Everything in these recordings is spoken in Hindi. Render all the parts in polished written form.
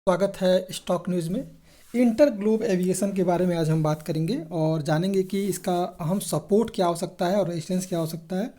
स्वागत है स्टॉक न्यूज़ में। इंटर ग्लोब एविएशन के बारे में आज हम बात करेंगे और जानेंगे कि इसका अहम सपोर्ट क्या हो सकता है और रेजिस्टेंस क्या हो सकता है।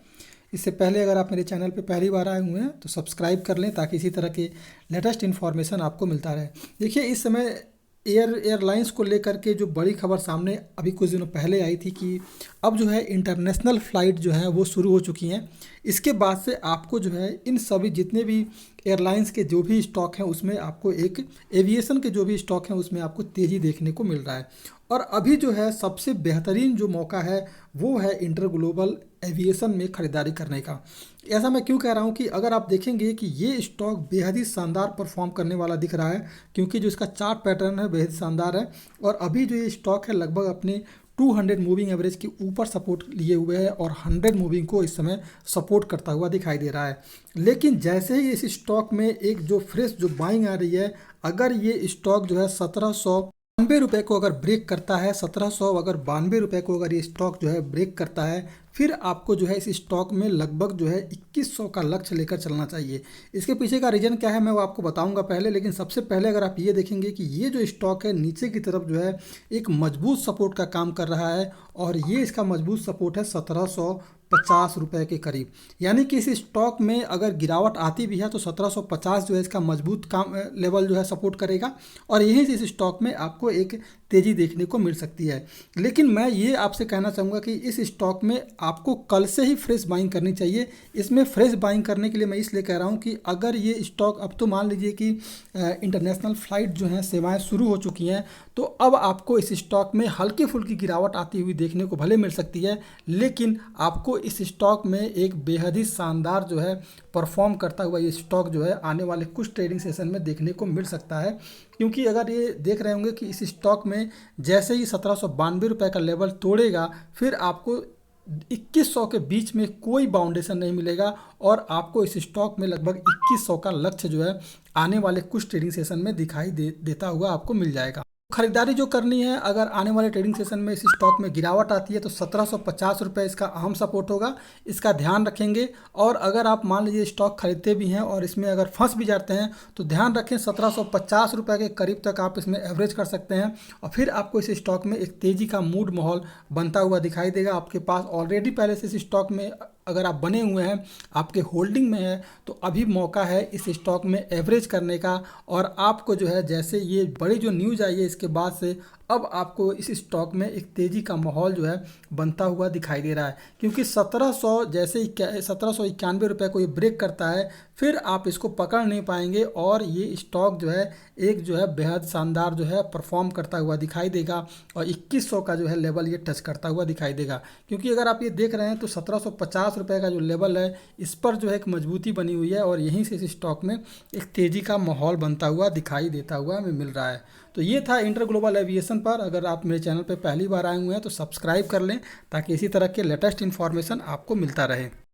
इससे पहले अगर आप मेरे चैनल पे पहली बार आए हुए हैं तो सब्सक्राइब कर लें ताकि इसी तरह के लेटेस्ट इन्फॉर्मेशन आपको मिलता रहे। देखिए, इस समय एयरलाइंस को लेकर के जो बड़ी खबर सामने अभी कुछ दिनों पहले आई थी कि अब जो है इंटरनेशनल फ़्लाइट जो है वो शुरू हो चुकी हैं। इसके बाद से आपको जो है इन सभी जितने भी एयरलाइंस के जो भी स्टॉक हैं उसमें आपको एक एविएशन के जो भी स्टॉक हैं उसमें आपको तेज़ी देखने को मिल रहा है। और अभी जो है सबसे बेहतरीन जो मौका है वो है इंटर ग्लोबल एविएशन में ख़रीदारी करने का। ऐसा मैं क्यों कह रहा हूँ कि अगर आप देखेंगे कि ये स्टॉक बेहद ही शानदार परफॉर्म करने वाला दिख रहा है, क्योंकि जो इसका चार्ट पैटर्न है बेहद शानदार है। और अभी जो ये स्टॉक है लगभग अपने 200 मूविंग एवरेज के ऊपर सपोर्ट लिए हुए है और 100 मूविंग को इस समय सपोर्ट करता हुआ दिखाई दे रहा है। लेकिन जैसे ही इस स्टॉक में एक जो फ्रेश जो बाइंग आ रही है, अगर ये स्टॉक जो है 1792 रुपये को अगर ब्रेक करता है, 1792 रुपये को अगर ये स्टॉक जो है ब्रेक करता है, फिर आपको जो है इस स्टॉक में लगभग जो है 2100 का लक्ष्य लेकर चलना चाहिए। इसके पीछे का रीज़न क्या है मैं वो आपको बताऊंगा पहले, लेकिन सबसे पहले अगर आप ये देखेंगे कि ये जो स्टॉक है नीचे की तरफ जो है एक मजबूत सपोर्ट का काम कर रहा है और ये इसका मजबूत सपोर्ट है 1750 रुपये के करीब। यानी कि इस स्टॉक में अगर गिरावट आती भी है तो 1750 जो है इसका मजबूत काम लेवल जो है सपोर्ट करेगा और यहीं से इस स्टॉक में आपको एक तेज़ी देखने को मिल सकती है। लेकिन मैं ये आपसे कहना चाहूँगा कि इस स्टॉक में आपको कल से ही फ्रेश बाइंग करनी चाहिए। इसमें फ्रेश बाइंग करने के लिए मैं इसलिए कह रहा हूँ कि अगर ये स्टॉक अब तो मान लीजिए कि इंटरनेशनल फ़्लाइट जो हैं सेवाएं शुरू हो चुकी हैं, तो अब आपको इस स्टॉक में हल्की फुल्की गिरावट आती हुई देखने को भले मिल सकती है, लेकिन आपको इस स्टॉक में एक बेहद ही शानदार जो है परफॉर्म करता हुआ ये स्टॉक जो है आने वाले कुछ ट्रेडिंग सेशन में देखने को मिल सकता है। क्योंकि अगर ये देख रहे होंगे कि इस स्टॉक में जैसे ही 1792 रुपये का लेवल तोड़ेगा, फिर आपको 2100 के बीच में कोई बाउंडेशन नहीं मिलेगा और आपको इस स्टॉक में लगभग 2100 का लक्ष्य जो है आने वाले कुछ ट्रेडिंग सेशन में दिखाई देता हुआ आपको मिल जाएगा। खरीदारी जो करनी है, अगर आने वाले ट्रेडिंग सेशन में इस स्टॉक में गिरावट आती है तो 1750 रुपये इसका अहम सपोर्ट होगा, इसका ध्यान रखेंगे। और अगर आप मान लीजिए स्टॉक खरीदते भी हैं और इसमें अगर फंस भी जाते हैं तो ध्यान रखें 1750 रुपये के करीब तक आप इसमें एवरेज कर सकते हैं और फिर आपको इस स्टॉक में एक तेज़ी का मूड माहौल बनता हुआ दिखाई देगा। आपके पास ऑलरेडी पहले से इस स्टॉक में अगर आप बने हुए हैं, आपके होल्डिंग में है, तो अभी मौका है इस स्टॉक में एवरेज करने का। और आपको जो है जैसे ये बड़ी जो न्यूज़ आई है इसके बाद से अब आपको इस स्टॉक में एक तेज़ी का माहौल जो है बनता हुआ दिखाई दे रहा है। क्योंकि 1791 रुपये को ये ब्रेक करता है, फिर आप इसको पकड़ नहीं पाएंगे और ये स्टॉक जो है एक जो है बेहद शानदार जो है परफॉर्म करता हुआ दिखाई देगा और 2100 का जो है लेवल ये टच करता हुआ दिखाई देगा। क्योंकि अगर आप ये देख रहे हैं तो 1750 रुपये का जो लेवल है इस पर जो है एक मजबूती बनी हुई है और यहीं से इस स्टॉक में एक तेज़ी का माहौल बनता हुआ दिखाई देता हुआ हमें मिल रहा है। तो ये था इंटर ग्लोबल एविएशन पर। अगर आप मेरे चैनल पर पहली बार आए हुए हैं तो सब्सक्राइब कर लें ताकि इसी तरह के लेटेस्ट इन्फॉर्मेशन आपको मिलता रहे।